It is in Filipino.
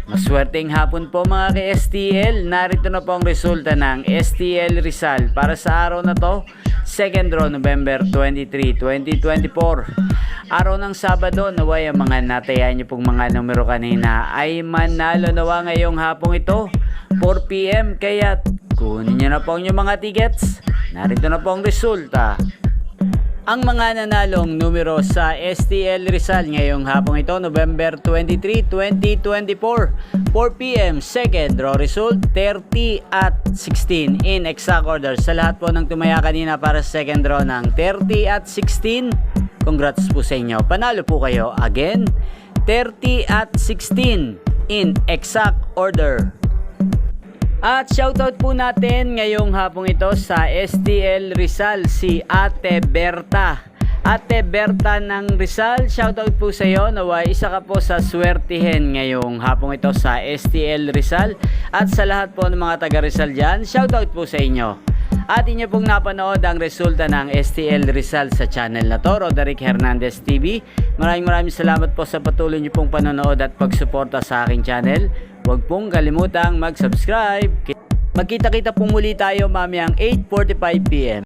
Maswerteng hapon po mga ka-STL. Narito na po ang resulta ng STL Rizal para sa araw na to, 2nd draw November 23, 2024. Araw ng Sabado, naway ang mga natayan niyo pong mga numero kanina ay manalo nawa ngayong hapong ito, 4 PM. Kaya kunin niyo na po ang inyong mga tickets. Narito na po ang resulta. Ang mga nanalong numero sa STL Rizal ngayong hapong ito, November 23, 2024, 4 PM, second draw result, 30 at 16 in exact order. Sa lahat po ng tumaya kanina para sa second draw ng 30 at 16, congrats po sa inyo. Panalo po kayo. Again, 30 at 16 in exact order. At shoutout po natin ngayong hapong ito sa STL Rizal, si Ate Berta. Ate Berta ng Rizal, shoutout po sa iyo. Naway isa ka po sa swertihin ngayong hapong ito sa STL Rizal. At sa lahat po ng mga taga Rizal dyan, shoutout po sa inyo. At inyo pong napanood ang resulta ng STL Rizal sa channel na to, Roderick Hernandez TV. Maraming salamat po sa patuloy nyo pong panonood at pagsuporta sa aking channel. Huwag pong kalimutang mag-subscribe. Magkita-kita po muli tayo mamayang 8:45 PM.